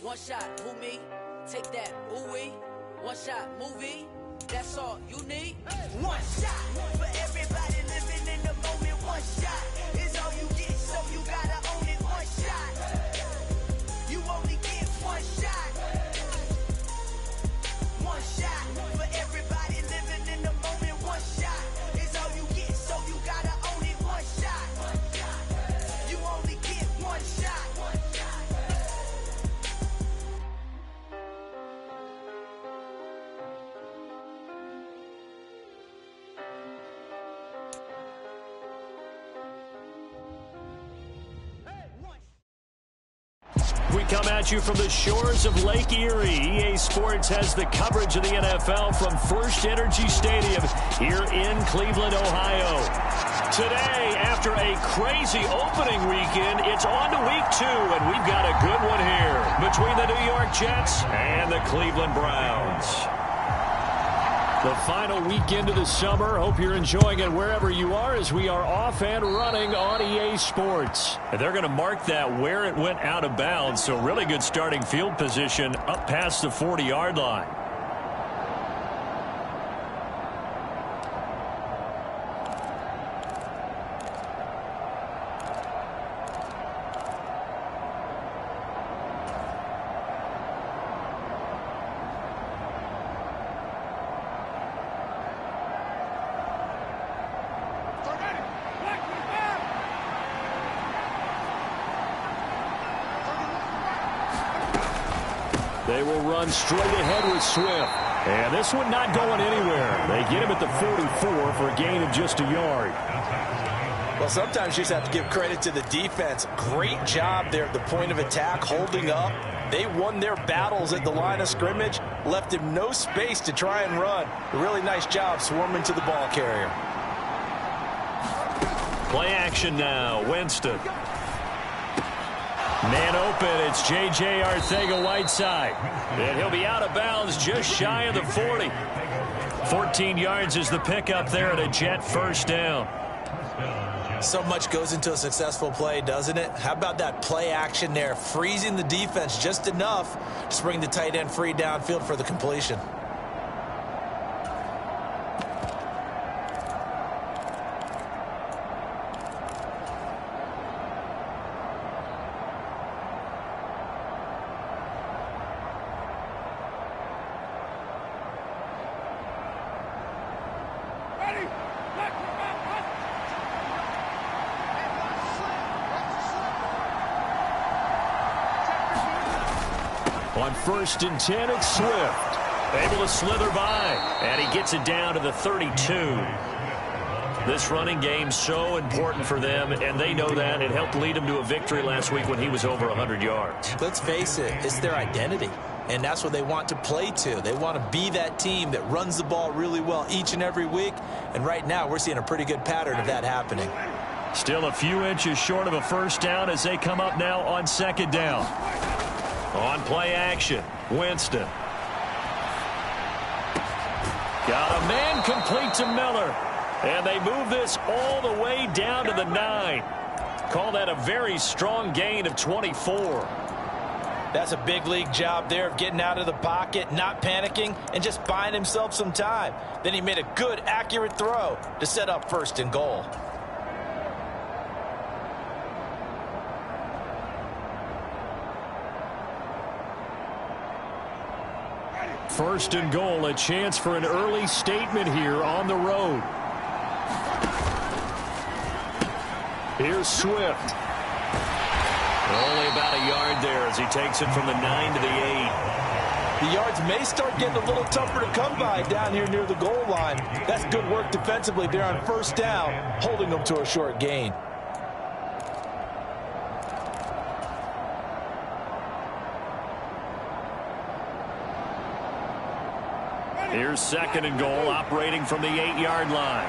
One shot, who me? Take that, ooh-wee. One shot, movie. That's all you need. One shot for everybody living in the moment. One shot is all you get, so you gotta own it. One shot. You only get one shot. One shot for everybody living in the moment. One shot is all you get, so you gotta own it. One shot. You only get one shot. We come at you from the shores of Lake Erie. EA Sports has the coverage of the NFL from First Energy Stadium here in Cleveland, Ohio. Today, after a crazy opening weekend, it's on to week 2, and we've got a good one here between the New York Jets and the Cleveland Browns. The final weekend of the summer. Hope you're enjoying it wherever you are as we are off and running on EA Sports. And they're going to mark that where it went out of bounds, so really good starting field position up past the 40-yard line. They will run straight ahead with Swift. And this one not going anywhere. They get him at the 44 for a gain of just a yard. Well, sometimes you just have to give credit to the defense. Great job there at the point of attack, holding up. They won their battles at the line of scrimmage, left him no space to try and run. A really nice job swarming to the ball carrier. Play action now. Winston. Man open, it's J.J. Arcega-Whiteside. And he'll be out of bounds just shy of the 40. 14 yards is the pickup there at a Jet first down. So much goes into a successful play, doesn't it? How about that play action there, freezing the defense just enough to bring the tight end free downfield for the completion. On 1st and 10, it's Swift. Able to slither by, and he gets it down to the 32. This running game so important for them, and they know that. It helped lead them to a victory last week when he was over 100 yards. Let's face it, it's their identity, and that's what they want to play to. They want to be that team that runs the ball really well each and every week, and right now we're seeing a pretty good pattern of that happening. Still a few inches short of a first down as they come up now on 2nd down. On play action, Winston. Got a man complete to Miller. And they move this all the way down to the 9. Call that a very strong gain of 24. That's a big league job there of getting out of the pocket, not panicking, and just buying himself some time. Then he made a good, accurate throw to set up 1st and goal. First and goal, a chance for an early statement here on the road. Here's Swift. Only about a yard there as he takes it from the 9 to the 8. The yards may start getting a little tougher to come by down here near the goal line. That's good work defensively there on 1st down, holding them to a short gain. Here's 2nd and goal, operating from the 8-yard line.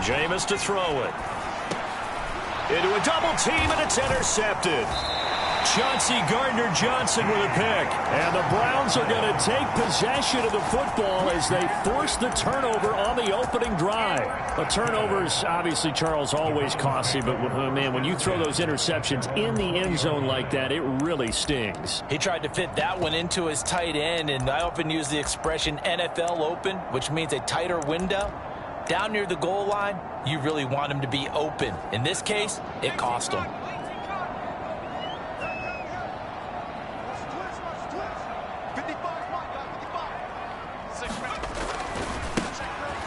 Jameis to throw it. Into a double team, and it's intercepted. Chauncey Gardner-Johnson with a pick. And the Browns are going to take possession of the football as they force the turnover on the opening drive. A turnover is obviously, Charles, always costly, but man, when you throw those interceptions in the end zone like that, it really stings. He tried to fit that one into his tight end, and I often use the expression NFL open, which means a tighter window. Down near the goal line, you really want him to be open. In this case, it cost him.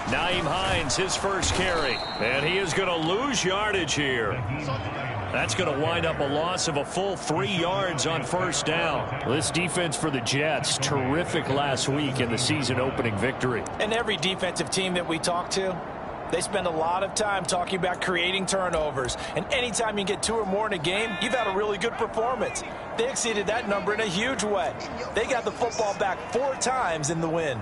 Nyheim Hines, his first carry, and he is going to lose yardage here. That's going to wind up a loss of a full 3 yards on first down. This defense for the Jets, terrific last week in the season-opening victory. And every defensive team that we talk to, they spend a lot of time talking about creating turnovers. And anytime you get 2 or more in a game, you've had a really good performance. They exceeded that number in a huge way. They got the football back 4 times in the win.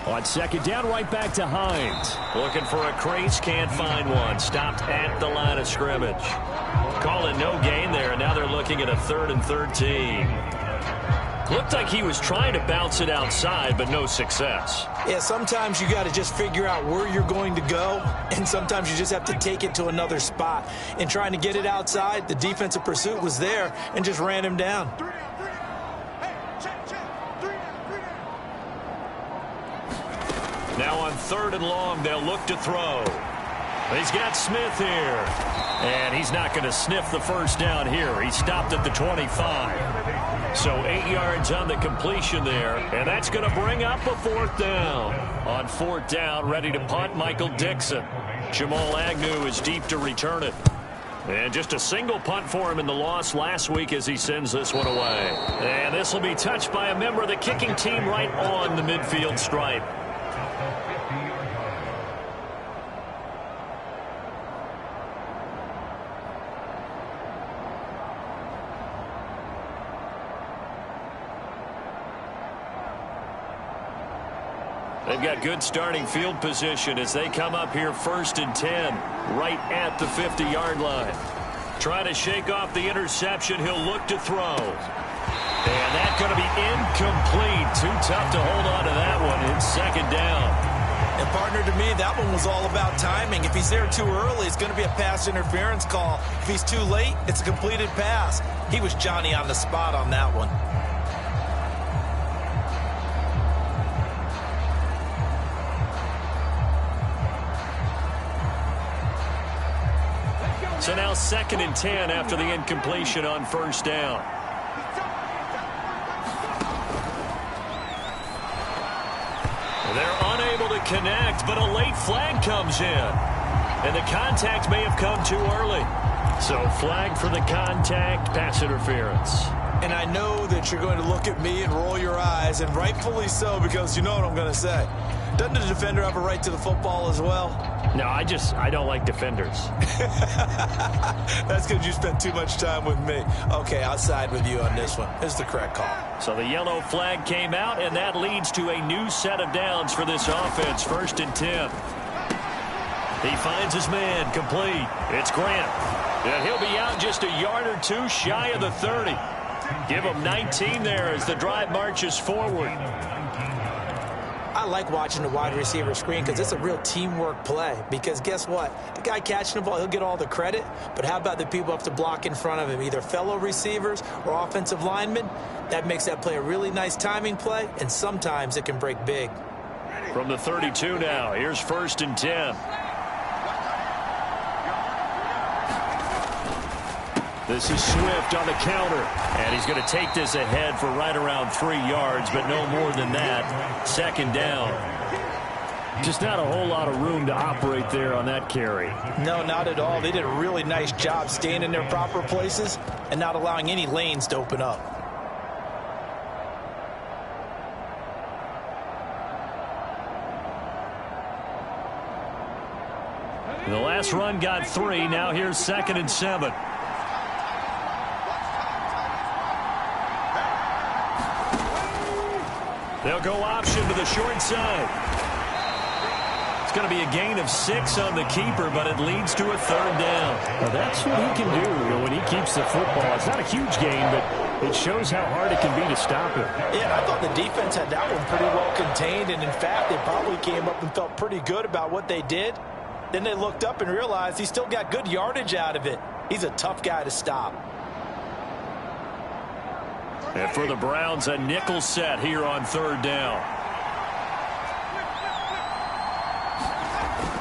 On second down, right back to Hines. Looking for a crease, can't find one. Stopped at the line of scrimmage. Calling no gain there, and now they're looking at a 3rd and 13. Looked like he was trying to bounce it outside, but no success. Yeah, sometimes you got to just figure out where you're going to go, and sometimes you just have to take it to another spot. In trying to get it outside, the defensive pursuit was there and just ran him down. Now on 3rd and long, they'll look to throw. He's got Smith here. And he's not going to sniff the first down here. He stopped at the 25. So 8 yards on the completion there. And that's going to bring up a 4th down. On 4th down, ready to punt, Michael Dixon. Jamal Agnew is deep to return it. And just a single punt for him in the loss last week as he sends this one away. And this will be touched by a member of the kicking team right on the midfield stripe. They've got good starting field position as they come up here 1st and 10, right at the 50-yard line. Trying to shake off the interception. He'll look to throw. And that's going to be incomplete. Too tough to hold on to that one. It's 2nd down. And, partner, to me, that one was all about timing. If he's there too early, it's going to be a pass interference call. If he's too late, it's a completed pass. He was Johnny on the spot on that one. So now 2nd and 10 after the incompletion on 1st down. They're unable to connect, but a late flag comes in. And the contact may have come too early. So flag for the contact, pass interference. And I know that you're going to look at me and roll your eyes, and rightfully so, because you know what I'm going to say. Doesn't the defender have a right to the football as well? No, I don't like defenders. That's because you spent too much time with me. Okay, I'll side with you on this one. It's the correct call. So the yellow flag came out, and that leads to a new set of downs for this offense. 1st and 10. He finds his man, complete. It's Grant. And he'll be out just a yard or 2 shy of the 30. Give him 19 there as the drive marches forward. I like watching the wide receiver screen because it's a real teamwork play. Because guess what? The guy catching the ball, he'll get all the credit. But how about the people who have to block in front of him, either fellow receivers or offensive linemen? That makes that play a really nice timing play, and sometimes it can break big. From the 32 now, here's 1st and 10. This is Swift on the counter, and he's going to take this ahead for right around 3 yards, but no more than that. 2nd down. Just not a whole lot of room to operate there on that carry. No, not at all. They did a really nice job staying in their proper places and not allowing any lanes to open up. The last run got 3. Now here's 2nd and 7. They'll go option to the short side. going to be a gain of 6 on the keeper, but it leads to a third down. Well, that's what he can do when he keeps the football. It's not a huge gain, but it shows how hard it can be to stop him. Yeah, I thought the defense had that one pretty well contained, and in fact, they probably came up and felt pretty good about what they did. Then they looked up and realized he still got good yardage out of it. He's a tough guy to stop. And for the Browns, a nickel set here on third down.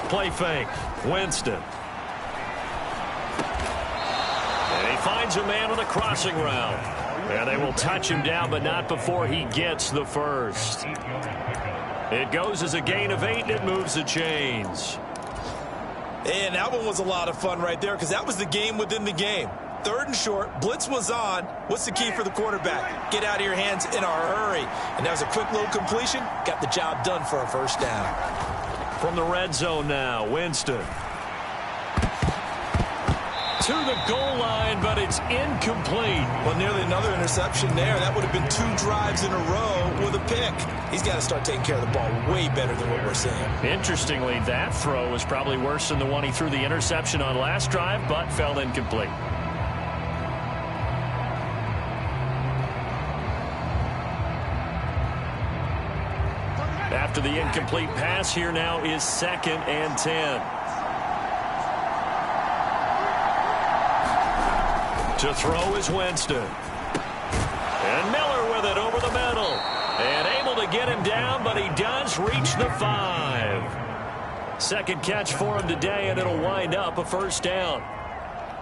Play fake. Winston. And he finds a man on the crossing route. And they will touch him down, but not before he gets the first. It goes as a gain of 8, and it moves the chains. And that one was a lot of fun right there because that was the game within the game. Third and short, blitz was on. What's the key for the quarterback? Get out of your hands in a hurry. And that was a quick little completion. Got the job done for a first down. From the red zone now, Winston. To the goal line, but it's incomplete. Well, nearly another interception there. That would have been 2 drives in a row with a pick. He's got to start taking care of the ball way better than what we're seeing. Interestingly, that throw was probably worse than the one he threw the interception on last drive, but fell incomplete. After the incomplete pass, here now is 2nd and 10. To throw is Winston. And Miller with it over the middle. And able to get him down, but he does reach the 5. Second catch for him today, and it'll wind up a first down.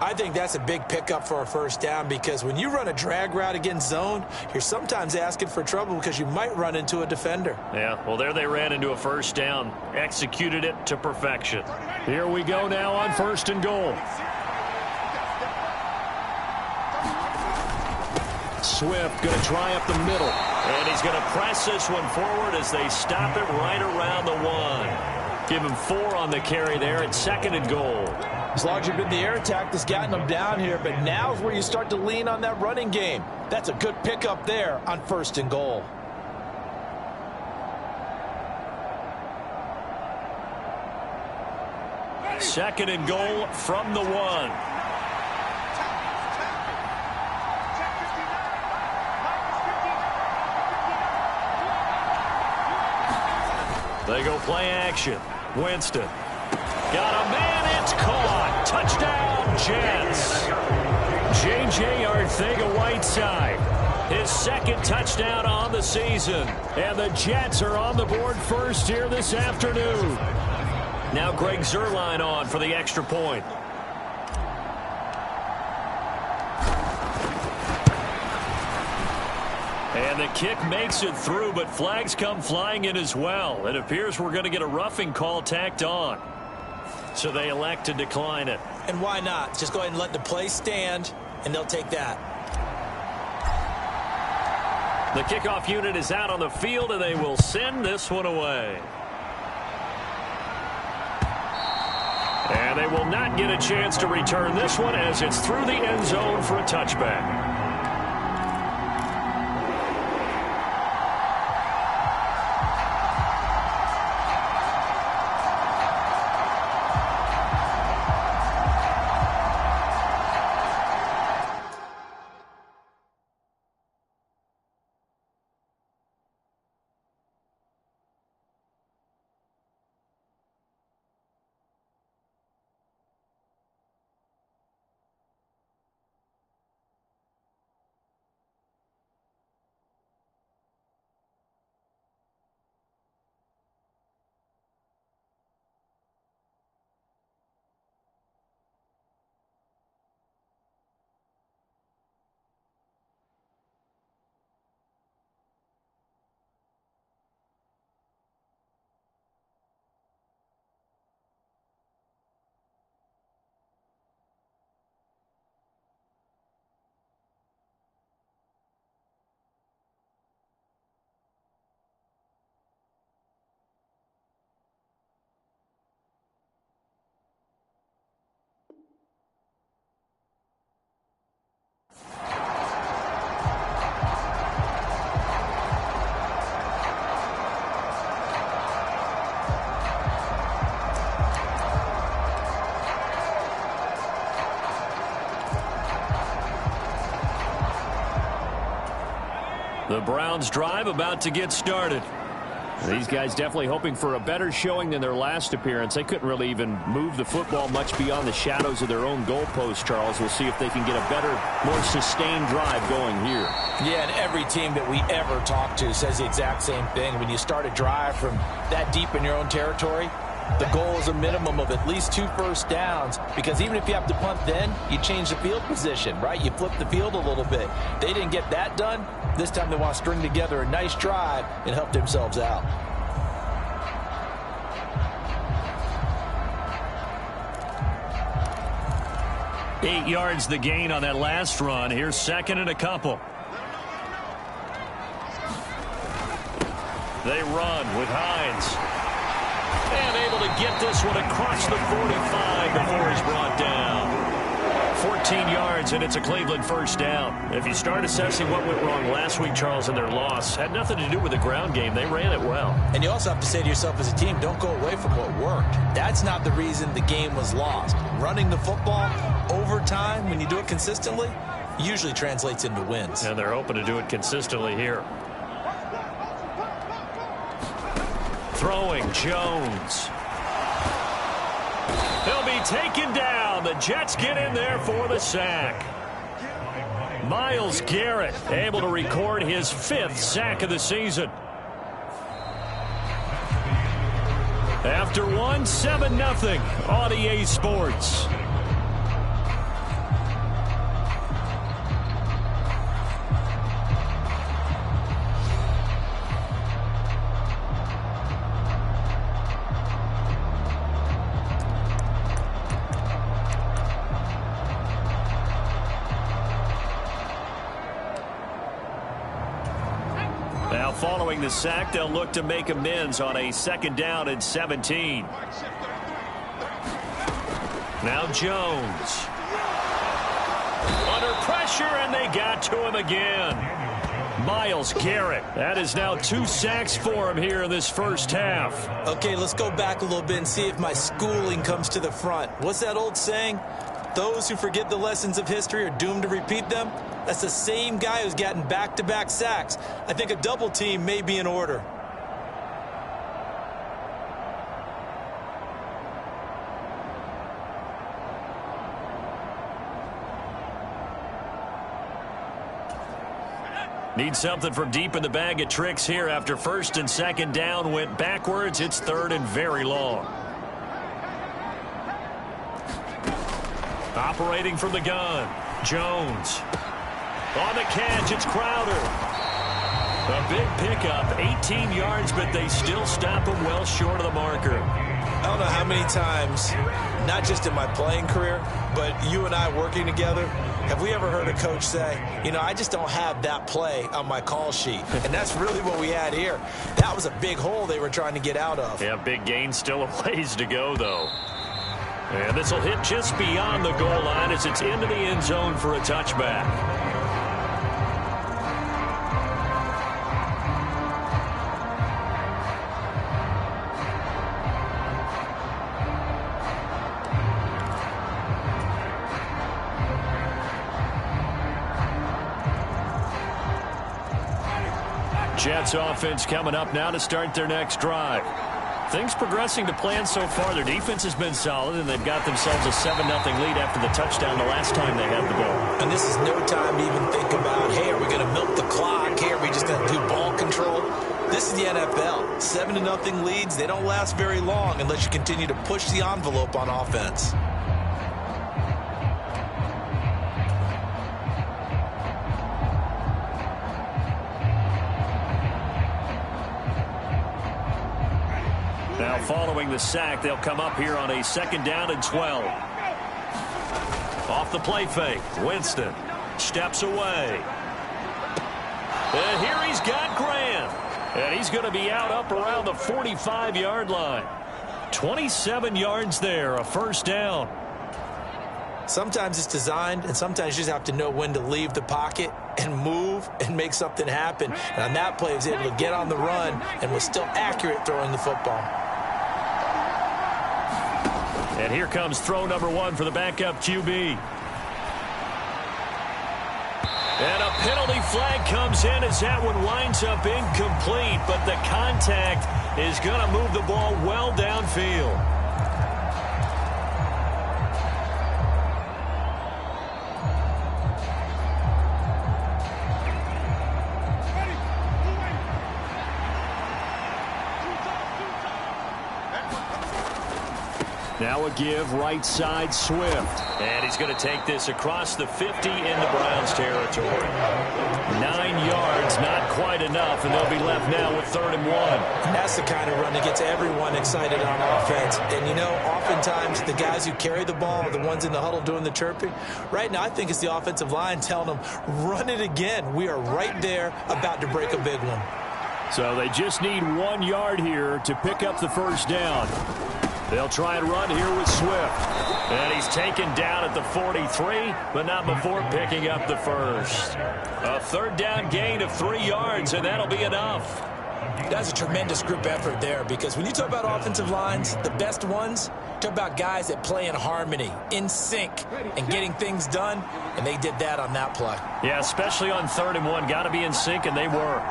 I think that's a big pickup for a first down because when you run a drag route against zone, you're sometimes asking for trouble because you might run into a defender. Yeah, well, there they ran into a first down. Executed it to perfection. Here we go now on 1st and goal. Swift going to try up the middle. And he's going to press this one forward as they stop it right around the 1. Give him 4 on the carry there at 2nd and goal. As long as you've been the air attack that's gotten them down here, but now's where you start to lean on that running game. That's a good pickup there on 1st and goal. Second and goal from the 1. They go play action. Winston. Got a man. It's caught. Touchdown, Jets. J.J. Arcega-Whiteside. His 2nd touchdown on the season. And the Jets are on the board first here this afternoon. Now Greg Zuerlein on for the extra point. And the kick makes it through, but flags come flying in as well. It appears we're going to get a roughing call tacked on. So they elect to decline it. And why not? Just go ahead and let the play stand, and they'll take that. The kickoff unit is out on the field, and they will send this one away. And they will not get a chance to return this one as it's through the end zone for a touchback. The Browns drive about to get started. These guys definitely hoping for a better showing than their last appearance. They couldn't really even move the football much beyond the shadows of their own goalpost, Charles. We'll see if they can get a better, more sustained drive going here. Yeah, and every team that we ever talk to says the exact same thing. When you start a drive from that deep in your own territory, the goal is a minimum of at least 2 first downs, because even if you have to punt then, you change the field position, right? You flip the field a little bit. They didn't get that done. This time they want to string together a nice drive and help themselves out. Eight yards the gain on that last run. Here's second and a couple. They run with Hines. And able to get this one across the 45 before he's brought down. 14 yards, and it's a Cleveland first down. If you start assessing what went wrong last week, Charles, in their loss, had nothing to do with the ground game. They ran it well. And you also have to say to yourself as a team, don't go away from what worked. That's not the reason the game was lost. Running the football over time, when you do it consistently, usually translates into wins. And they're hoping to do it consistently here. Throwing, Jones. He'll be taken down. The Jets get in there for the sack. Myles Garrett able to record his 5th sack of the season. After one, 7-0 on EA Sports. Now following the sack, they'll look to make amends on a 2nd down and 17. Now Jones. Under pressure, and they got to him again. Myles Garrett. That is now 2 sacks for him here in this first half. Okay, let's go back a little bit and see if my schooling comes to the front. What's that old saying? Those who forget the lessons of history are doomed to repeat them. That's the same guy who's gotten back-to-back sacks. I think a double team may be in order. Need something from deep in the bag of tricks here after 1st and 2nd down went backwards. It's 3rd and very long. Operating from the gun, Jones. On the catch, it's Crowder. A big pickup, 18 yards, but they still stop him well short of the marker. I don't know how many times, not just in my playing career, but you and I working together, have we ever heard a coach say, you know, I just don't have that play on my call sheet. And that's really what we had here. That was a big hole they were trying to get out of. Yeah, big gain, still a ways to go, though. And this will hit just beyond the goal line as it's into the end zone for a touchback. Jets offense coming up now to start their next drive. Things progressing to plan so far. Their defense has been solid, and they've got themselves a 7-0 lead after the touchdown the last time they had the ball. And this is no time to even think about, hey, are we going to milk the clock? Hey, are we just going to do ball control? This is the NFL. 7-0 leads, they don't last very long unless you continue to push the envelope on offense. Now following the sack, they'll come up here on a 2nd down and 12. Off the play fake, Winston steps away. And here he's got Graham. And he's going to be out up around the 45-yard line. 27 yards there, a 1st down. Sometimes it's designed, and sometimes you just have to know when to leave the pocket and move and make something happen. And on that play, he was able to get on the run and was still accurate throwing the football. And here comes throw number 1 for the backup QB. And a penalty flag comes in as that one winds up incomplete, but the contact is going to move the ball well downfield. Now a give right side Swift. And he's going to take this across the 50 into Browns territory. 9 yards, not quite enough, and they'll be left now with 3rd and 1. That's the kind of run that gets everyone excited on offense. And, you know, oftentimes the guys who carry the ball are the ones in the huddle doing the chirping. Right now, I think it's the offensive line telling them, run it again. We are right there about to break a big one. So they just need 1 yard here to pick up the first down. They'll try and run here with Swift. And he's taken down at the 43, but not before picking up the first. A 3rd down gain of 3 yards, and that'll be enough. That's a tremendous group effort there, because when you talk about offensive lines, the best ones, talk about guys that play in harmony, in sync, and getting things done, and they did that on that play. Yeah, especially on 3rd and 1. Got to be in sync, and they were.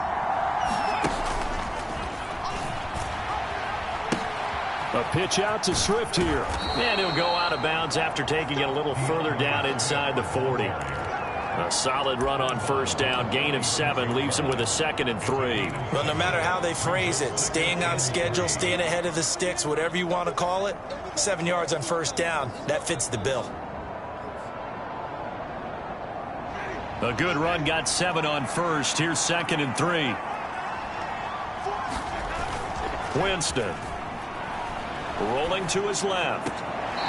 A pitch out to Swift here. And he'll go out of bounds after taking it a little further down inside the 40. A solid run on 1st down. Gain of 7 leaves him with a 2nd and 3. Well, no matter how they phrase it, staying on schedule, staying ahead of the sticks, whatever you want to call it, 7 yards on 1st down, that fits the bill. A good run, got 7 on 1st. Here's 2nd and 3. Winston. Rolling to his left.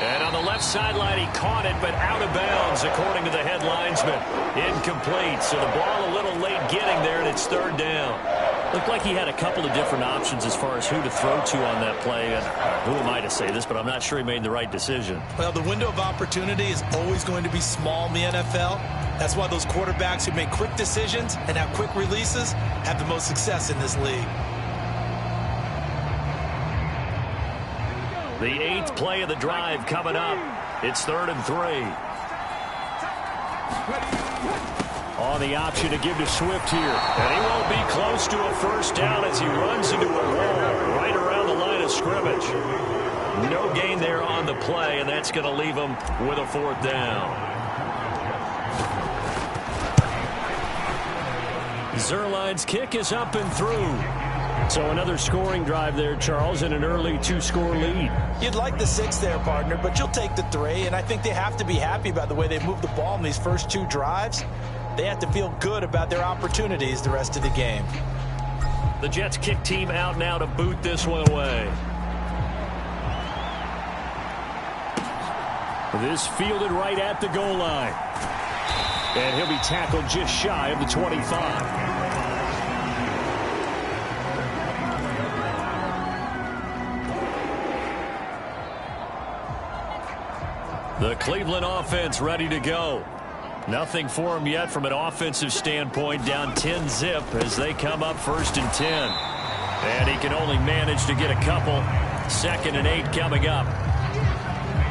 And on the left sideline, he caught it, but out of bounds, according to the head linesman. Incomplete, so the ball a little late getting there, and it's 3rd down. Looked like he had a couple of different options as far as who to throw to on that play. And who am I to say this, but I'm not sure he made the right decision. Well, the window of opportunity is always going to be small in the NFL. That's why those quarterbacks who make quick decisions and have quick releases have the most success in this league. The 8th play of the drive coming up. It's 3rd and 3. On the option to give to Swift here. And he won't be close to a 1st down as he runs into a wall right around the line of scrimmage. No gain there on the play, and that's going to leave him with a 4th down. Zuerlein's kick is up and through. So another scoring drive there, Charles, and an early 2-score lead. You'd like the 6 there, partner, but you'll take the 3, and I think they have to be happy about the way they moved the ball in these first 2 drives. They have to feel good about their opportunities the rest of the game. The Jets kick team out now to boot this one away. This fielded right at the goal line. And he'll be tackled just shy of the 25. The Cleveland offense ready to go. Nothing for them yet from an offensive standpoint. Down 10-zip as they come up 1st and 10. And he can only manage to get a couple. 2nd and 8 coming up.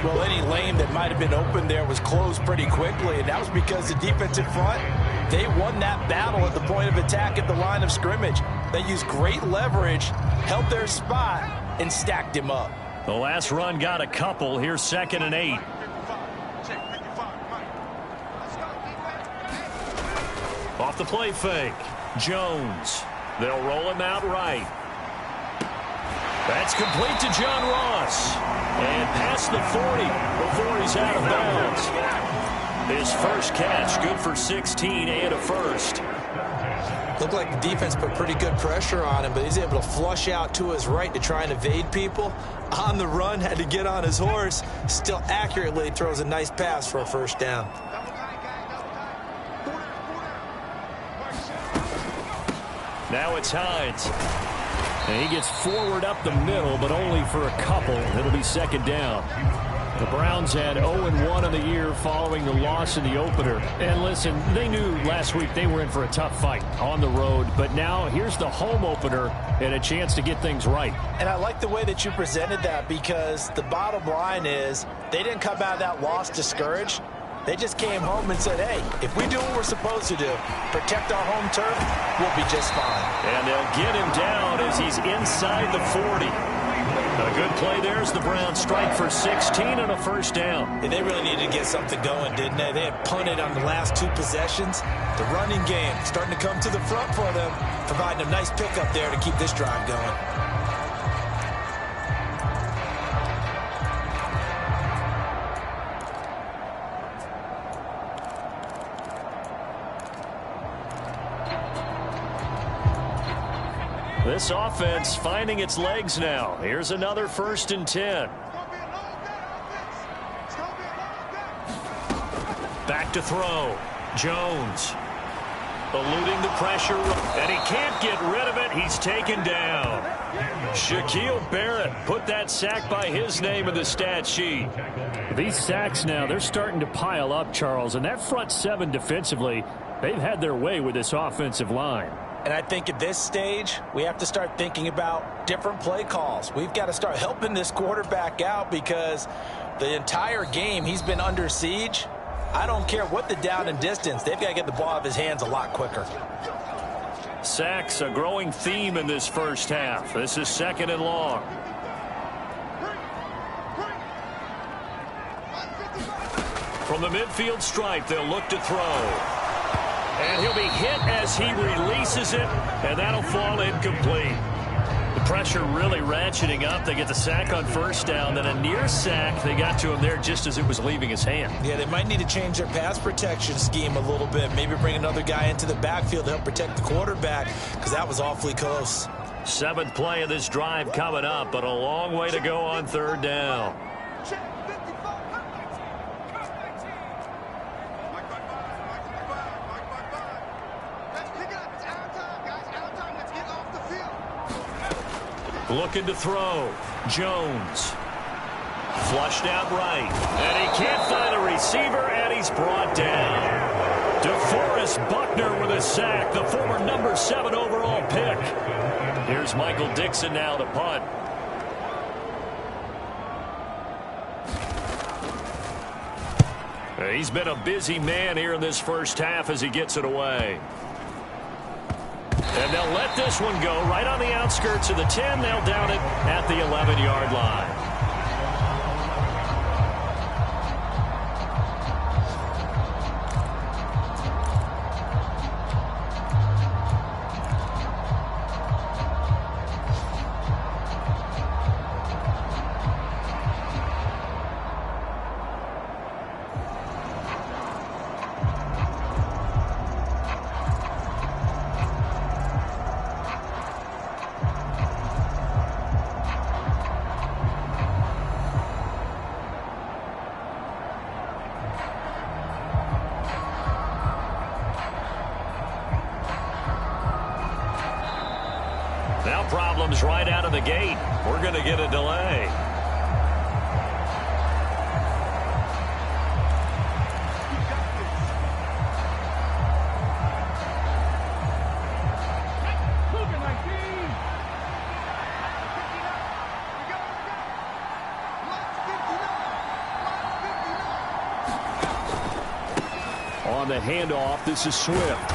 Well, any lane that might have been open there was closed pretty quickly, and that was because the defensive front, they won that battle at the point of attack at the line of scrimmage. They used great leverage, held their spot, and stacked him up. The last run got a couple. Here's 2nd and 8. Off the play fake. Jones. They'll roll him out right. That's complete to John Ross. And past the 40 before he's out of bounds. His first catch, good for 16 and a 1st. Looked like the defense put pretty good pressure on him, but he's able to flush out to his right to try and evade people. On the run, had to get on his horse. Still accurately throws a nice pass for a 1st down. Now it's Hines. And he gets forward up the middle, but only for a couple. It'll be 2nd down. The Browns had 0-1 on the year following the loss in the opener. And listen, they knew last week they were in for a tough fight on the road. But now here's the home opener and a chance to get things right. And I like the way that you presented that, because the bottom line is they didn't come out of that loss discouraged. They just came home and said, hey, if we do what we're supposed to do, protect our home turf, we'll be just fine. And they'll get him down as he's inside the 40. A good play there as the Browns strike for 16 and a first down. And they really needed to get something going, didn't they? They had punted on the last 2 possessions. The running game starting to come to the front for them, providing a nice pickup there to keep this drive going. This offense finding its legs now. Here's another 1st and 10. Back to throw. Jones eluding the pressure, and he can't get rid of it. He's taken down. Shaquille Barrett put that sack by his name in the stat sheet. These sacks now, they're starting to pile up, Charles, and that front 7 defensively, they've had their way with this offensive line. And I think at this stage, we have to start thinking about different play calls. We've got to start helping this quarterback out because the entire game he's been under siege. I don't care what the down and distance. They've got to get the ball out of his hands a lot quicker. Sacks, a growing theme in this first half. This is 2nd and long. From the midfield stripe, they'll look to throw. And he'll be hit as he releases it, and that'll fall incomplete. The pressure really ratcheting up. They get the sack on 1st down, then a near sack. They got to him there just as it was leaving his hand. Yeah, they might need to change their pass protection scheme a little bit. Maybe bring another guy into the backfield to help protect the quarterback because that was awfully close. 7th play of this drive coming up, but a long way to go on 3rd down. Looking to throw. Jones. Flushed out right. And he can't find a receiver, and he's brought down. DeForest Buckner with a sack, the former number 7 overall pick. Here's Michael Dixon now to punt. He's been a busy man here in this first half as he gets it away. And they'll let this one go right on the outskirts of the 10. They'll down it at the 11-yard line. Now problems right out of the gate. We're going to get a delay. On the handoff, this is Swift.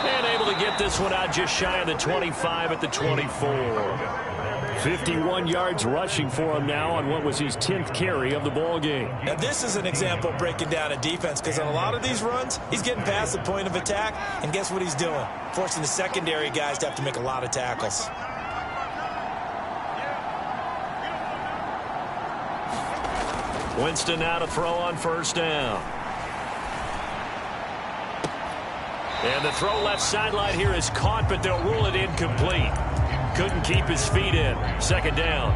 And able to get this one out just shy of the 25 at the 24. 51 yards rushing for him now on what was his 10th carry of the ball game. Now this is an example of breaking down a defense because on a lot of these runs, he's getting past the point of attack, and guess what he's doing? Forcing the secondary guys to have to make a lot of tackles. Winston now to throw on 1st down. And the throw left sideline here is caught, but they'll rule it incomplete. Couldn't keep his feet in. 2nd down.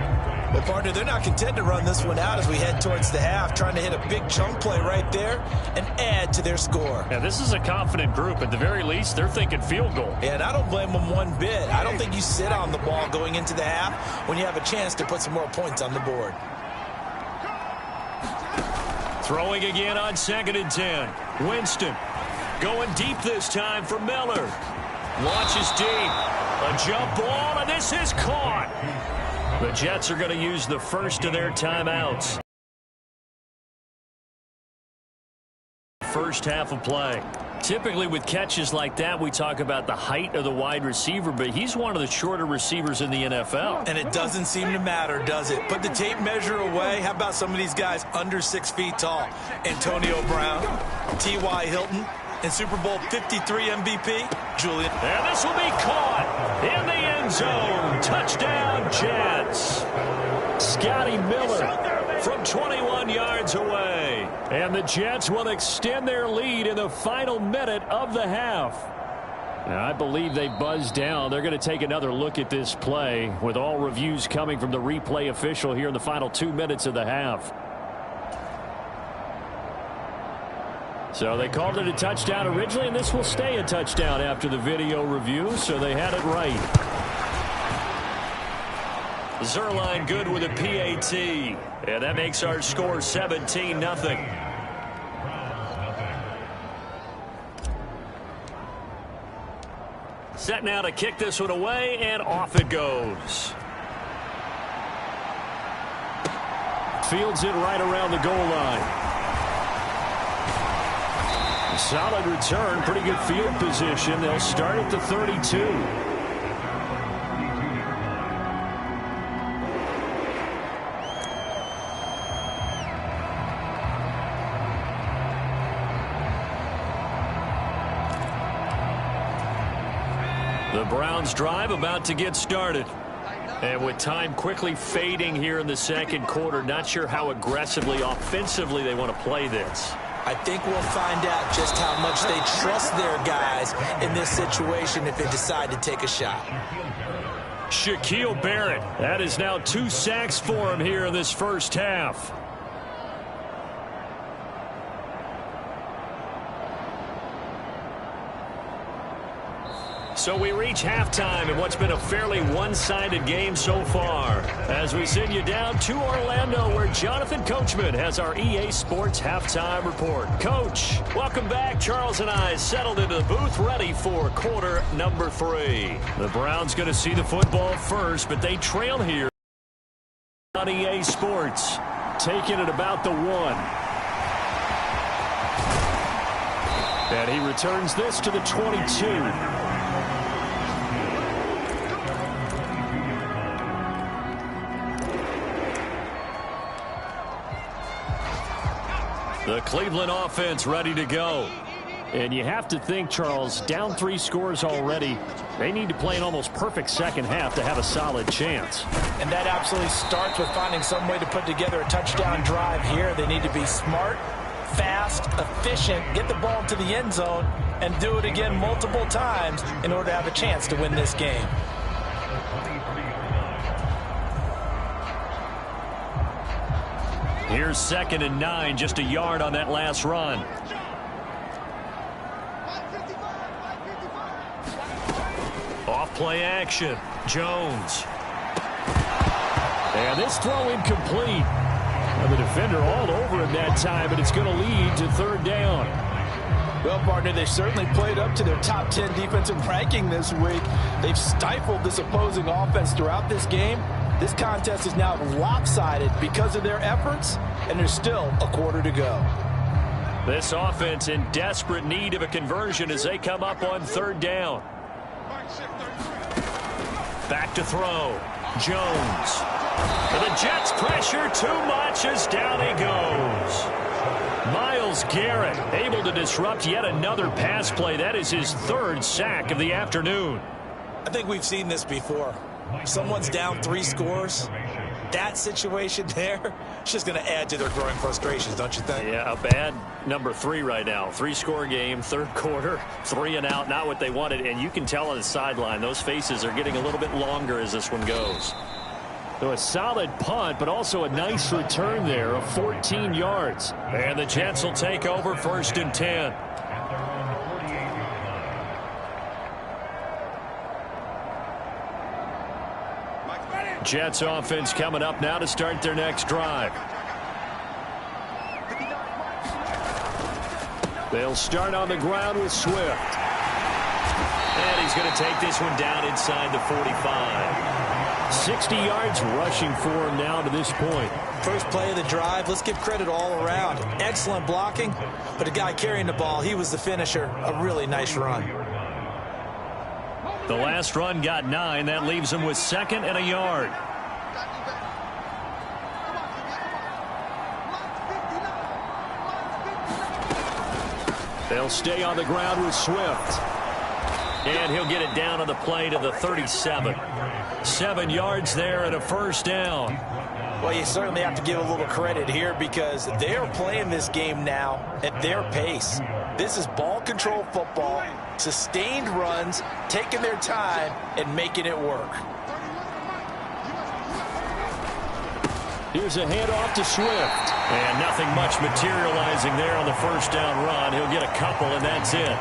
Well, partner, they're not content to run this one out as we head towards the half, trying to hit a big chunk play right there and add to their score. Yeah, this is a confident group. At the very least, they're thinking field goal. And I don't blame them one bit. I don't think you sit on the ball going into the half when you have a chance to put some more points on the board. Throwing again on 2nd and 10. Winston going deep this time for Miller. Launches deep. A jump ball, and this is caught. The Jets are going to use the first of their timeouts. first half of play. Typically with catches like that, we talk about the height of the wide receiver, but he's one of the shorter receivers in the NFL. And it doesn't seem to matter, does it? Put the tape measure away. How about some of these guys under 6 feet tall? Antonio Brown, T.Y. Hilton, and Super Bowl 53 MVP, Julian. And this will be caught in the end zone. Touchdown, Jets. Scotty Miller from 21 yards away. And the Jets will extend their lead in the final minute of the half. Now, I believe they buzzed down. They're going to take another look at this play with all reviews coming from the replay official here in the final 2 minutes of the half. So they called it a touchdown originally, and this will stay a touchdown after the video review, so they had it right. Zuerlein good with a PAT, and that makes our score 17-0. Set now to kick this one away, and off it goes. Fields it right around the goal line. Solid return, pretty good field position. They'll start at the 32. The Browns drive about to get started. And with time quickly fading here in the second quarter, not sure how aggressively, offensively they want to play this. I think we'll find out just how much they trust their guys in this situation if they decide to take a shot. Shaquille Barrett. That is now 2 sacks for him here in this first half. So we reach halftime in what's been a fairly one-sided game so far. As we send you down to Orlando, where Jonathan Coachman has our EA Sports Halftime Report. Coach, welcome back. Charles and I settled into the booth, ready for quarter number 3. The Browns going to see the football first, but they trail here on EA Sports, taking it about the 1. And he returns this to the 22. The Cleveland offense ready to go. And you have to think, Charles, down 3 scores already. They need to play an almost perfect second half to have a solid chance. And that absolutely starts with finding some way to put together a touchdown drive here. They need to be smart, fast, efficient, get the ball to the end zone, and do it again multiple times in order to have a chance to win this game. Here's 2nd and 9, just a yard on that last run. Off play action. Jones. And this throw incomplete. Now the defender all over him that time, but it's going to lead to 3rd down. Well, partner, they certainly played up to their top 10 defensive ranking this week. They've stifled this opposing offense throughout this game. This contest is now lopsided because of their efforts, and there's still a quarter to go. This offense in desperate need of a conversion as they come up on 3rd down. Back to throw. Jones. And the Jets pressure too much as down he goes. Myles Garrett able to disrupt yet another pass play. That is his 3rd sack of the afternoon. I think we've seen this before. Someone's down 3 scores. That situation there, it's just going to add to their growing frustrations, don't you think? Yeah, a bad number 3 right now. 3-score game, 3rd quarter, 3 and out, not what they wanted. And you can tell on the sideline, those faces are getting a little bit longer as this one goes. So a solid punt, but also a nice return there of 14 yards. And the Jets will take over 1st and 10. Jets offense coming up now to start their next drive. They'll start on the ground with Swift. And he's going to take this one down inside the 45. 60 yards rushing for him now to this point. First play of the drive, let's give credit all around. Excellent blocking, but the guy carrying the ball, he was the finisher. A really nice run. The last run got 9. That leaves him with 2nd and a yard. They'll stay on the ground with Swift. And he'll get it down on the play to the 37. 7 yards there and a first down. Well, you certainly have to give a little credit here because they're playing this game now at their pace. This is ball control football, sustained runs, taking their time and making it work. Here's a handoff to Swift. And nothing much materializing there on the first down run. He'll get a couple, and that's it.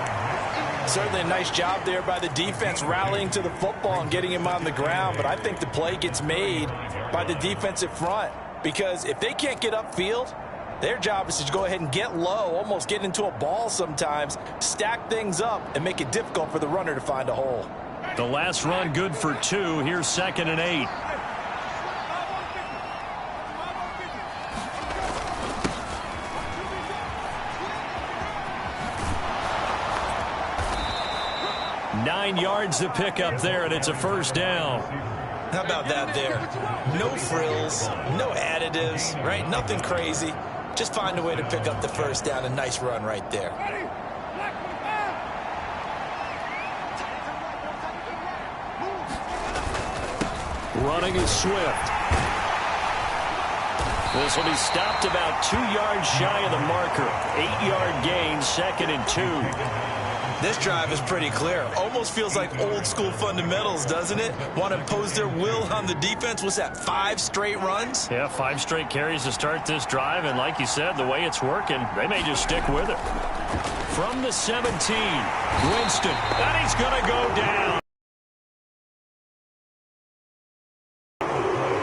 Certainly a nice job there by the defense rallying to the football and getting him on the ground. But I think the play gets made by the defensive front because if they can't get upfield, their job is to go ahead and get low, almost get into a ball sometimes, stack things up, and make it difficult for the runner to find a hole. The last run good for 2. Here's 2nd and 8. Nine yards to pick up there, and it's a first down. How about that there? No frills, no additives, right? Nothing crazy. Just find a way to pick up the first down. A nice run right there. Running is Swift. This will be stopped about 2 yards shy of the marker. 8-yard gain, 2nd and 2. This drive is pretty clear. Almost feels like old school fundamentals, doesn't it? Want to impose their will on the defense. What's that, 5 straight runs? Yeah, 5 straight carries to start this drive. And like you said, the way it's working, they may just stick with it. From the 17, Winston. And he's going to go down.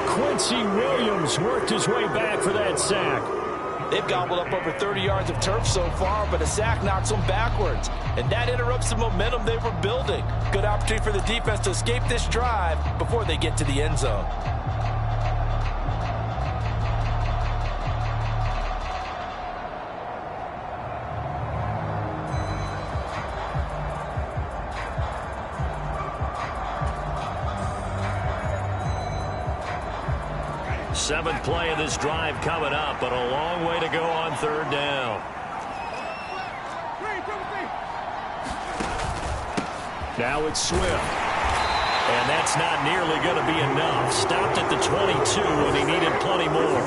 Quincy Williams worked his way back for that sack. They've gobbled up over 30 yards of turf so far, but a sack knocks them backwards. And that interrupts the momentum they were building. Good opportunity for the defense to escape this drive before they get to the end zone. Seventh play of this drive coming up, but a long way to go on 3rd down. Now it's Swift. And that's not nearly going to be enough. Stopped at the 22, and he needed plenty more.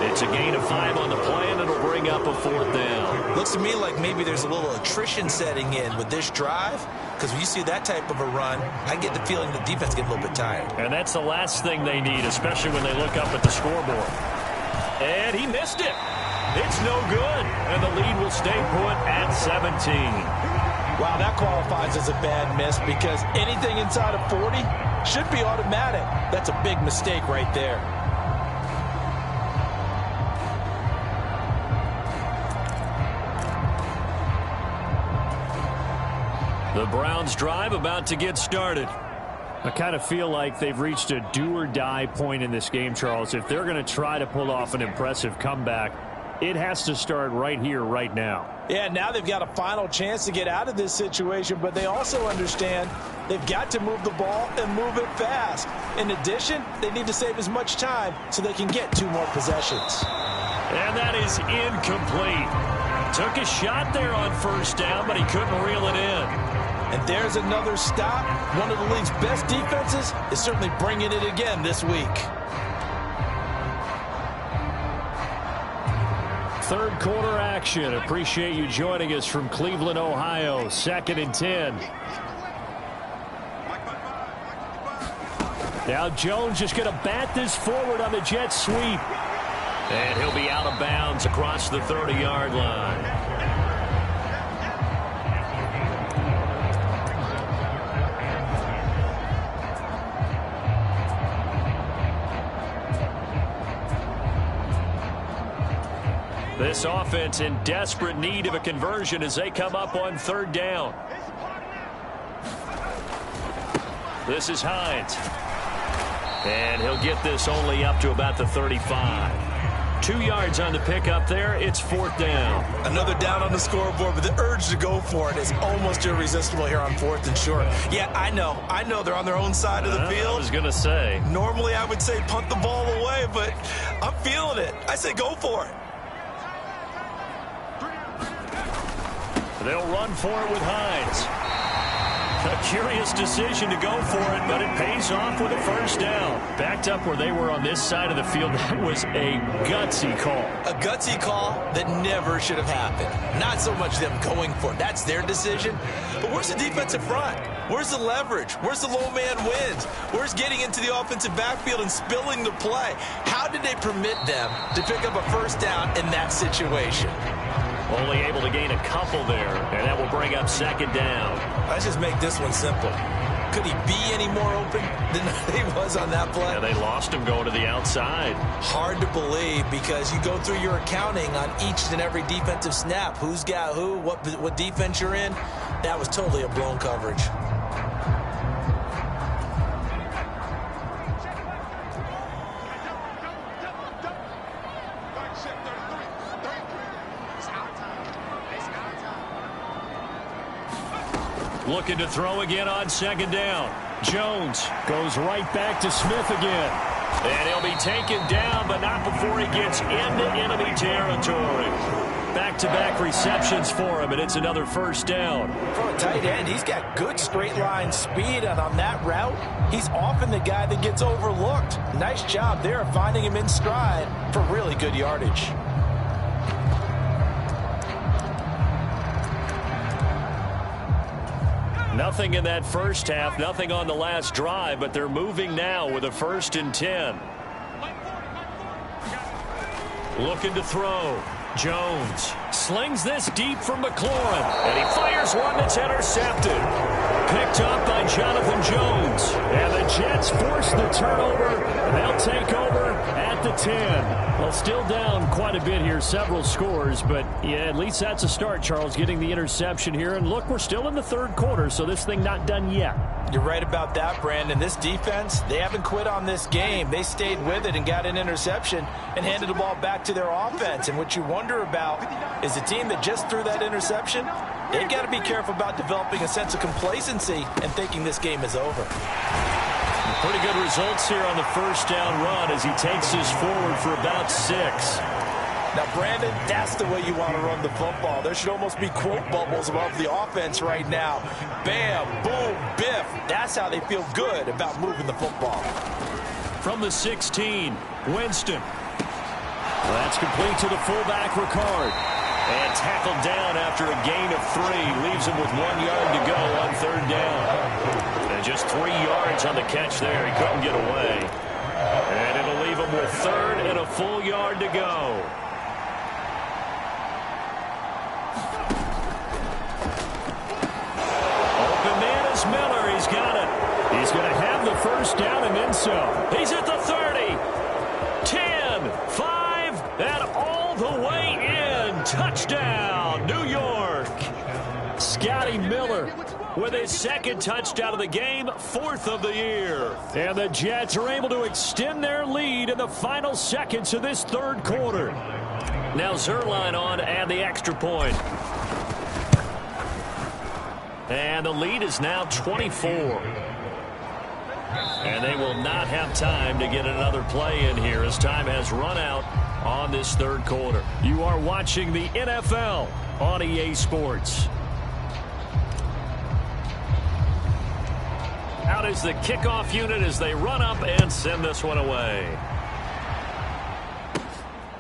It's a gain of 5 on the play, and it'll bring up a 4th down. Looks to me like maybe there's a little attrition setting in with this drive. Because when you see that type of a run, I get the feeling the defense gets a little bit tired. And that's the last thing they need, especially when they look up at the scoreboard. And he missed it. It's no good. And the lead will stay put at 17. Wow, that qualifies as a bad miss because anything inside of 40 should be automatic. That's a big mistake right there. The Browns drive about to get started. I kind of feel like they've reached a do-or-die point in this game, Charles. If they're going to try to pull off an impressive comeback, it has to start right here, right now. Yeah, now they've got a final chance to get out of this situation, but they also understand they've got to move the ball and move it fast. In addition, they need to save as much time so they can get 2 more possessions. And that is incomplete. Took a shot there on 1st down, but he couldn't reel it in. And there's another stop. One of the league's best defenses is certainly bringing it again this week. 3rd quarter action. Appreciate you joining us from Cleveland, Ohio. 2nd and 10. Now Jones just going to bat this forward on the jet sweep. And he'll be out of bounds across the 30-yard line. This offense in desperate need of a conversion as they come up on 3rd down. This is Hines. And he'll get this only up to about the 35. 2 yards on the pickup there. It's 4th down. Another down on the scoreboard, but the urge to go for it is almost irresistible here on 4th and short. Yeah, I know they're on their own side of the field. I was going to say. Normally I would say punt the ball away, but I'm feeling it. I say go for it. They'll run for it with Hines. A curious decision to go for it, but it pays off with a 1st down. Backed up where they were on this side of the field, that was a gutsy call. A gutsy call that never should have happened. Not so much them going for it. That's their decision. But where's the defensive front? Where's the leverage? Where's the low man wins? Where's getting into the offensive backfield and spilling the play? How did they permit them to pick up a 1st down in that situation? Only able to gain a couple there, and that will bring up 2nd down. Let's just make this one simple. Could he be any more open than he was on that play? Yeah, they lost him going to the outside. Hard to believe because you go through your accounting on each and every defensive snap. Who's got who, what defense you're in. That was totally a blown coverage. Looking to throw again on 2nd down. Jones goes right back to Smith again. And he'll be taken down, but not before he gets into enemy territory. Back-to-back receptions for him, and it's another 1st down. For a tight end, he's got good straight-line speed, and on that route, he's often the guy that gets overlooked. Nice job there of finding him in stride for really good yardage. Nothing in that 1st half, nothing on the last drive, but they're moving now with a 1st and 10. Looking to throw. Jones slings this deep from McLaurin, and he fires one that's intercepted. Picked up by Jonathan Jones, and the Jets force the turnover. They'll take over at the 10. Well, still down quite a bit here, several scores, but yeah, at least that's a start, Charles, getting the interception here. And look, we're still in the 3rd quarter, so this thing not done yet. You're right about that, Brandon. This defense, they haven't quit on this game. They stayed with it and got an interception and handed the ball back to their offense. And what you wonder about is a team that just threw that interception, they've got to be careful about developing a sense of complacency and thinking this game is over. Pretty good results here on the 1st down run as he takes us forward for about 6. Now, Brandon, that's the way you want to run the football. There should almost be quote bubbles above the offense right now. Bam, boom, biff. That's how they feel good about moving the football. From the 16, Winston. That's complete to the fullback, Ricard. And tackled down after a gain of 3. Leaves him with 1 yard to go on 3rd down. And just 3 yards on the catch there. He couldn't get away. And it'll leave him with 3rd and a full yard to go. Open man is Miller. He's got it. He's going to have the 1st down and then some. He's at the 30. 10, 5, and all the way in. Touchdown, New York. Scotty Miller with his 2nd touchdown of the game, 4th of the year. And the Jets are able to extend their lead in the final seconds of this 3rd quarter. Now Zuerlein on to add the extra point. And the lead is now 24. And they will not have time to get another play in here as time has run out on this 3rd quarter. You are watching the NFL on EA Sports. Out is the kickoff unit as they run up and send this one away.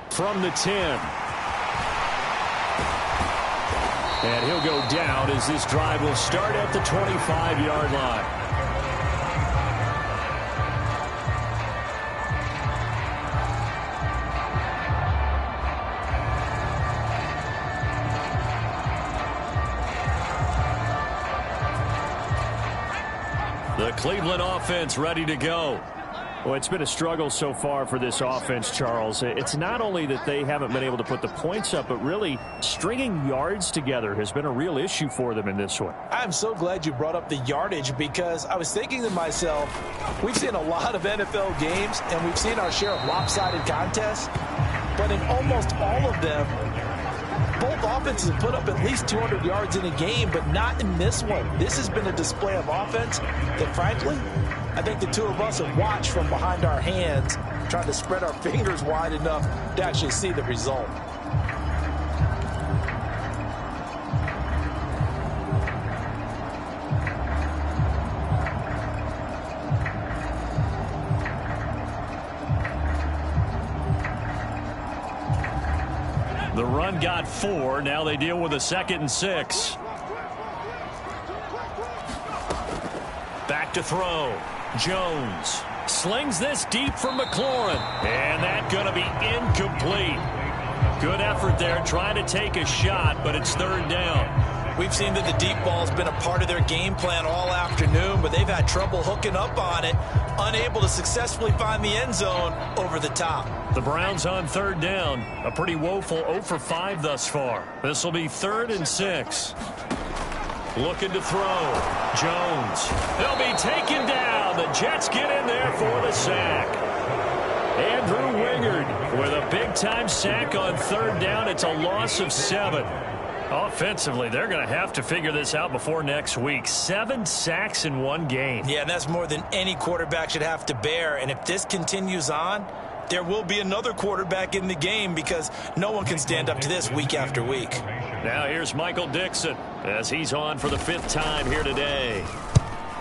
From the 10. And he'll go down as this drive will start at the 25-yard line. The Cleveland offense ready to go. Well, it's been a struggle so far for this offense, Charles. It's not only that they haven't been able to put the points up, but really stringing yards together has been a real issue for them in this one. I'm so glad you brought up the yardage, because I was thinking to myself, we've seen a lot of NFL games, and we've seen our share of lopsided contests, but in almost all of them, both offenses have put up at least 200 yards in a game, but not in this one. This has been a display of offense that, frankly, I think the two of us have watched from behind our hands, trying to spread our fingers wide enough to actually see the result. The run got 4. Now they deal with a 2nd and 6. Back to throw. Jones slings this deep for McLaurin, and that's going to be incomplete. Good effort there, trying to take a shot, but it's 3rd down. We've seen that the deep ball's been a part of their game plan all afternoon, but they've had trouble hooking up on it, unable to successfully find the end zone over the top. The Browns on 3rd down, a pretty woeful 0 for 5 thus far. This will be 3rd and 6. Looking to throw. Jones. They'll be taken down. The Jets get in there for the sack. Andrew Wingard with a big-time sack on 3rd down. It's a loss of 7. Offensively, they're going to have to figure this out before next week. 7 sacks in one game. Yeah, and that's more than any quarterback should have to bear. And if this continues on, there will be another quarterback in the game, because no one can stand up to this week after week. Now here's Michael Dixon as he's on for the 5th time here today.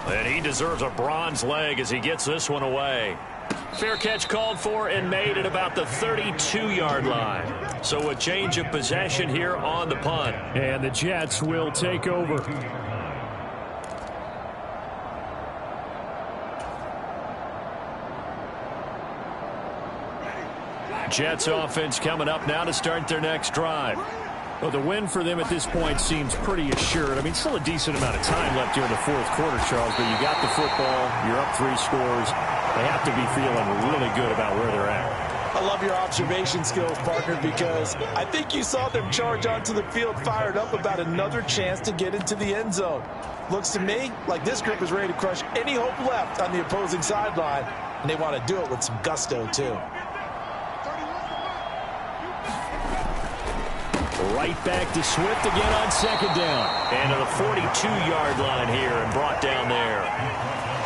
And he deserves a bronze leg as he gets this one away. Fair catch called for and made at about the 32-yard line. So a change of possession here on the punt. And the Jets will take over. Jets offense coming up now to start their next drive. Well, the win for them at this point seems pretty assured. I mean, still a decent amount of time left here in the 4th quarter, Charles, but you got the football, you're up 3 scores. They have to be feeling really good about where they're at. I love your observation skills, partner, because I think you saw them charge onto the field fired up about another chance to get into the end zone. Looks to me like this group is ready to crush any hope left on the opposing sideline, and they want to do it with some gusto, too. Right back to Swift again on 2nd down. And to the 42-yard line here and brought down there.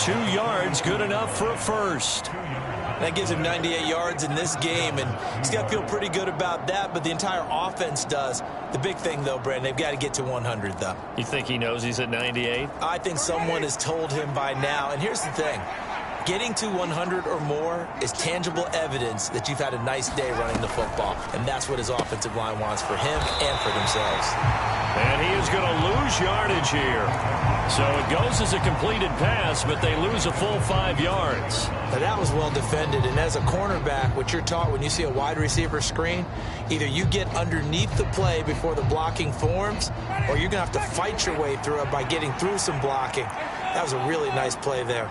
2 yards, good enough for a first. That gives him 98 yards in this game, and he's got to feel pretty good about that, but the entire offense does. The big thing, though, Brandon, they've got to get to 100, though. You think he knows he's at 98? I think someone has told him by now, and here's the thing. Getting to 100 or more is tangible evidence that you've had a nice day running the football, and that's what his offensive line wants for him and for themselves. And he is going to lose yardage here. So it goes as a completed pass, but they lose a full 5 yards. Now that was well defended, and as a cornerback, what you're taught when you see a wide receiver screen, either you get underneath the play before the blocking forms, or you're going to have to fight your way through it by getting through some blocking. That was a really nice play there.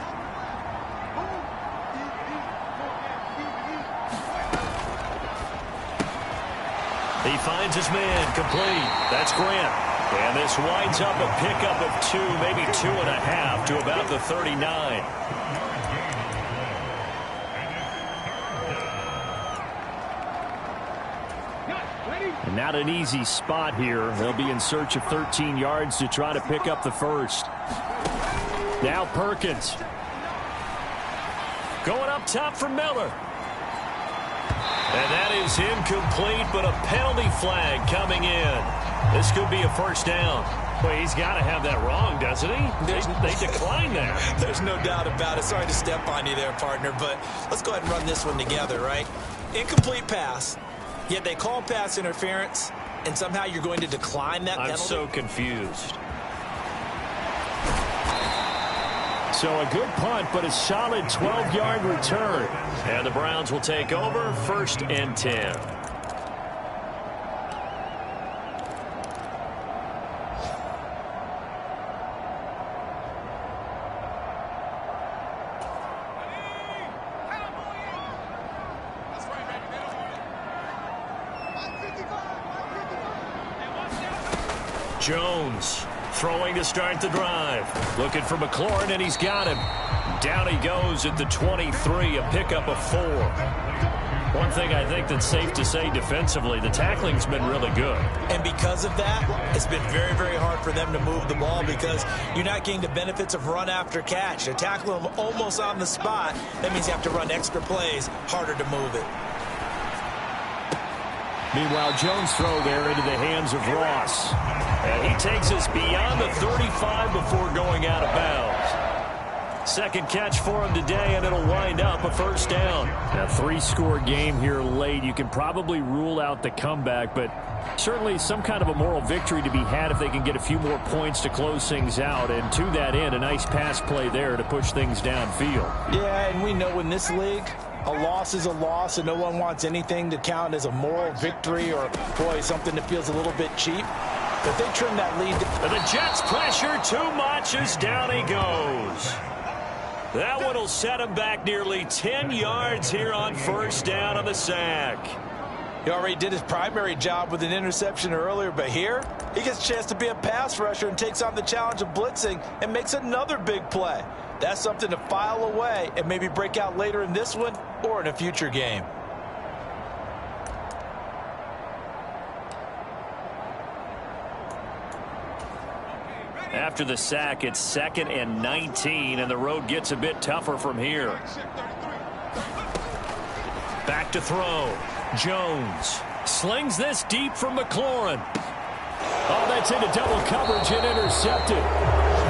He finds his man, complete. That's Grant. And this winds up a pickup of 2, maybe 2.5 to about the 39. And not an easy spot here. They'll be in search of 13 yards to try to pick up the first. Now Perkins. Going up top for Miller. And that is incomplete, but a penalty flag coming in. This could be a first down. Well, he's got to have that wrong, doesn't he? They declined that. There's no doubt about it. Sorry to step on you there, partner, but let's go ahead and run this one together, right? Incomplete pass, yet they call pass interference, and somehow you're going to decline that penalty? I'm so confused. So a good punt, but a solid 12-yard return. And the Browns will take over 1st and 10. Jones throwing to start the drive. Looking for McLaurin, and he's got him. Down he goes at the 23, a pickup of 4. One thing I think that's safe to say defensively, the tackling's been really good. And because of that, it's been very, very hard for them to move the ball because you're not getting the benefits of run after catch. To tackle them almost on the spot, that means you have to run extra plays, harder to move it. Meanwhile, Jones' throw there into the hands of Ross. And he takes us beyond the 35 before going out of bounds. Second catch for him today, and it'll wind up a first down. A 3-score game here late. You can probably rule out the comeback, but certainly some kind of a moral victory to be had if they can get a few more points to close things out. And to that end, a nice pass play there to push things downfield. Yeah, and we know in this league, a loss is a loss, and no one wants anything to count as a moral victory or, boy, something that feels a little bit cheap. But they trim that lead. And the Jets pressure too much as down he goes. That one will set him back nearly 10 yards here on first down on the sack. He already did his primary job with an interception earlier, but here he gets a chance to be a pass rusher and takes on the challenge of blitzing and makes another big play. That's something to file away and maybe break out later in this one or in a future game. After the sack, it's 2nd and 19, and the road gets a bit tougher from here. Back to throw. Jones slings this deep from McLaurin. Oh, that's into double coverage and intercepted.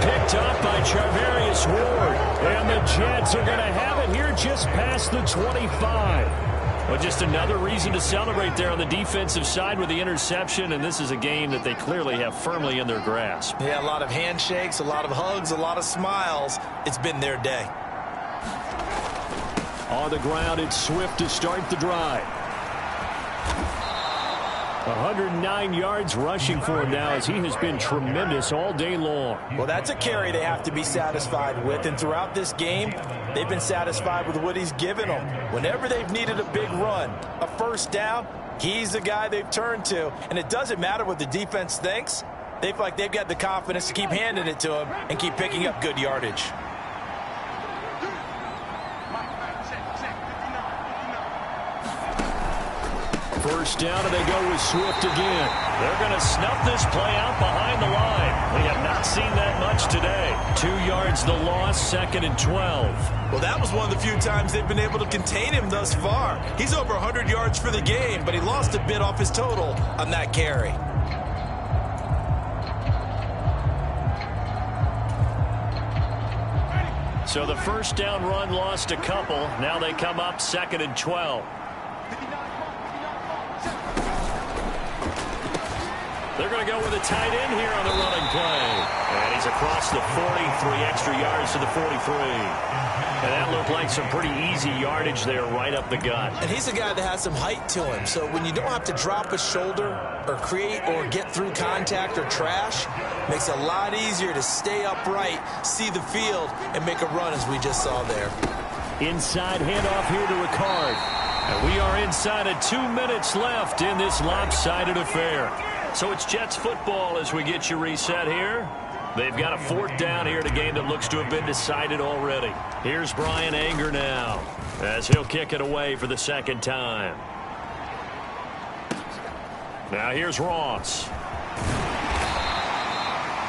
Picked up by Charvarius Ward. And the Jets are going to have it here just past the 25. Well, just another reason to celebrate there on the defensive side with the interception, and this is a game that they clearly have firmly in their grasp. Yeah, a lot of handshakes, a lot of hugs, a lot of smiles. It's been their day. On the ground, it's Swift to start the drive. 109 yards rushing for him now as he has been tremendous all day long. Well, that's a carry they have to be satisfied with, and throughout this game, they've been satisfied with what he's given them. Whenever they've needed a big run, a first down, he's the guy they've turned to. And it doesn't matter what the defense thinks. They feel like they've got the confidence to keep handing it to him and keep picking up good yardage. First down, and they go with Swift again. They're going to snuff this play out behind the line. We have not seen that much today. 2 yards the loss, 2nd and 12. Well, that was one of the few times they've been able to contain him thus far. He's over 100 yards for the game, but he lost a bit off his total on that carry. So the first down run lost a couple. Now they come up 2nd and 12. They're going to go with a tight end here on the running play. And he's across the 40, 3 extra yards to the 43. And that looked like some pretty easy yardage there right up the gut. And he's a guy that has some height to him. So when you don't have to drop a shoulder or create or get through contact or trash, makes it a lot easier to stay upright, see the field, and make a run as we just saw there. Inside handoff here to Ricard. And we are inside of 2 minutes left in this lopsided affair. So it's Jets football as we get you reset here. They've got a 4th down here in a game that looks to have been decided already. Here's Brian Anger now as he'll kick it away for the 2nd time. Now here's Ross.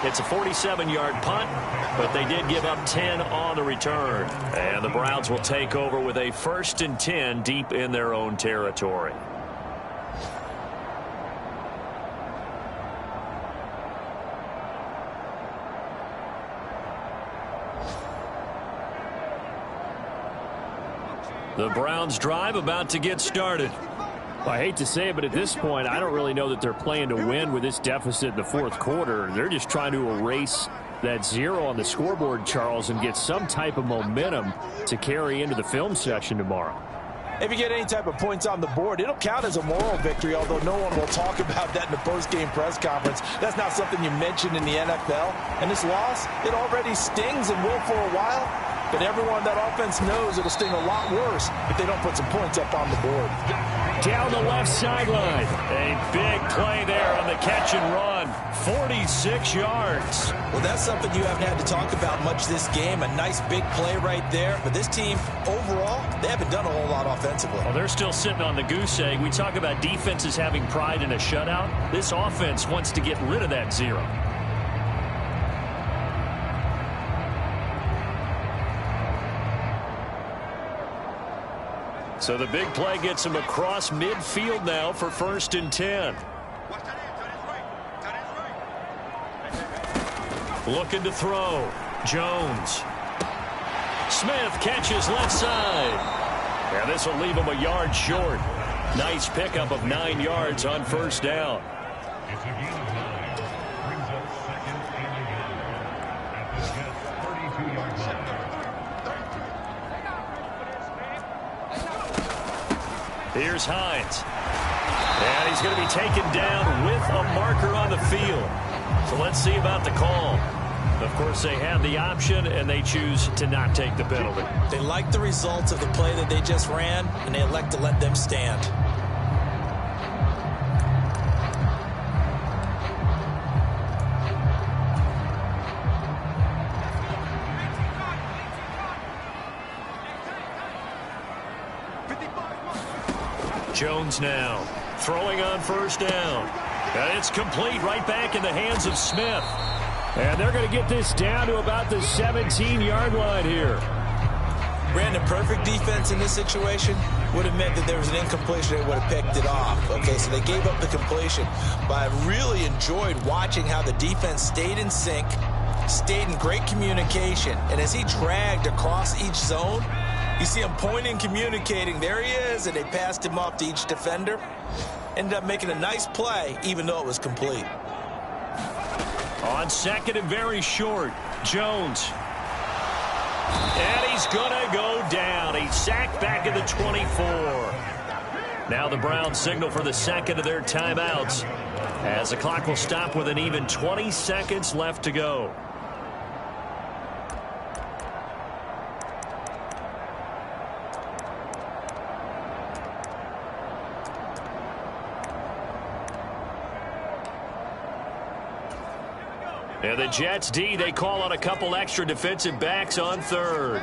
It's a 47-yard punt, but they did give up 10 on the return. And the Browns will take over with a 1st and 10 deep in their own territory. The Browns drive about to get started. I hate to say it, but at this point, I don't really know that they're playing to win with this deficit in the 4th quarter. They're just trying to erase that 0 on the scoreboard, Charles, and get some type of momentum to carry into the film session tomorrow. If you get any type of points on the board, it'll count as a moral victory, although no one will talk about that in the post-game press conference. That's not something you mentioned in the NFL. And this loss, it already stings and will for a while. But everyone on that offense knows it'll sting a lot worse if they don't put some points up on the board. Down the left sideline. A big play there on the catch and run. 46 yards. Well, that's something you haven't had to talk about much this game. A nice big play right there. But this team, overall, they haven't done a whole lot offensively. Well, they're still sitting on the goose egg. We talk about defenses having pride in a shutout. This offense wants to get rid of that 0. So the big play gets him across midfield now for 1st and 10. Looking to throw. Jones. Smith catches left side. And this will leave him a yard short. Nice pickup of 9 yards on 1st down. Here's Hines. And he's going to be taken down with a marker on the field. So let's see about the call. Of course, they have the option, and they choose to not take the penalty. They like the results of the play that they just ran, and they elect to let them stand. Jones now throwing on 1st down. And it's complete right back in the hands of Smith. And they're going to get this down to about the 17-yard line here. Brandon, perfect defense in this situation would have meant that there was an incompletion. They would have picked it off. Okay, so they gave up the completion. But I really enjoyed watching how the defense stayed in sync, stayed in great communication. And as he dragged across each zone, you see him pointing, communicating. There he is, and they passed him off to each defender. Ended up making a nice play, even though it was complete. On 2nd and very short, Jones. And he's going to go down. He's sacked back at the 24. Now the Browns signal for the 2nd of their timeouts, as the clock will stop with an even 20 seconds left to go. And the Jets D, they call on a couple extra defensive backs on 3rd.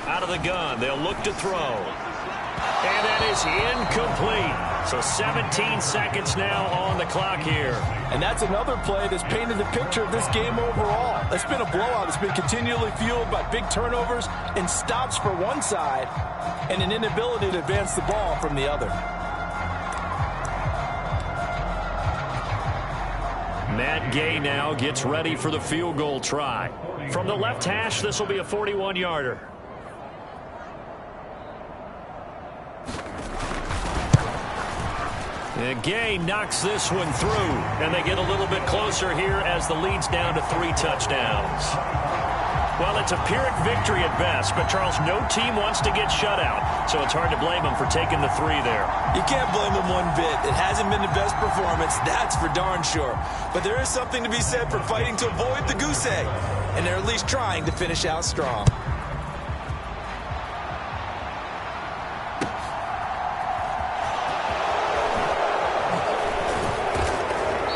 Out of the gun, they'll look to throw. And that is incomplete. So 17 seconds now on the clock here. And that's another play that's painted the picture of this game overall. It's been a blowout. It's been continually fueled by big turnovers and stops for one side and an inability to advance the ball from the other. Matt Gay now gets ready for the field goal try. From the left hash, this will be a 41-yarder. And Gay knocks this one through, and they get a little bit closer here as the lead's down to 3 touchdowns. Well, it's a Pyrrhic victory at best, but Charles, no team wants to get shut out, so it's hard to blame them for taking the 3 there. You can't blame them one bit. It hasn't been the best performance, that's for darn sure. But there is something to be said for fighting to avoid the goose egg, and they're at least trying to finish out strong.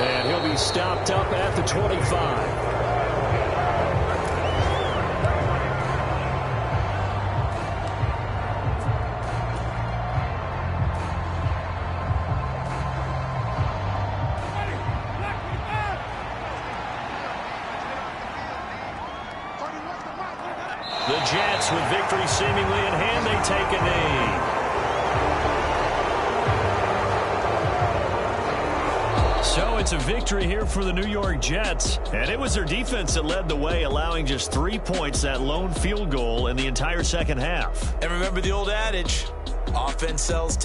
And he'll be stopped up at the 25. The Jets, with victory seemingly in hand, they take a knee. So it's a victory here for the New York Jets, and it was their defense that led the way, allowing just 3 points, that lone field goal in the entire second half. And remember the old adage, offense sells tickets.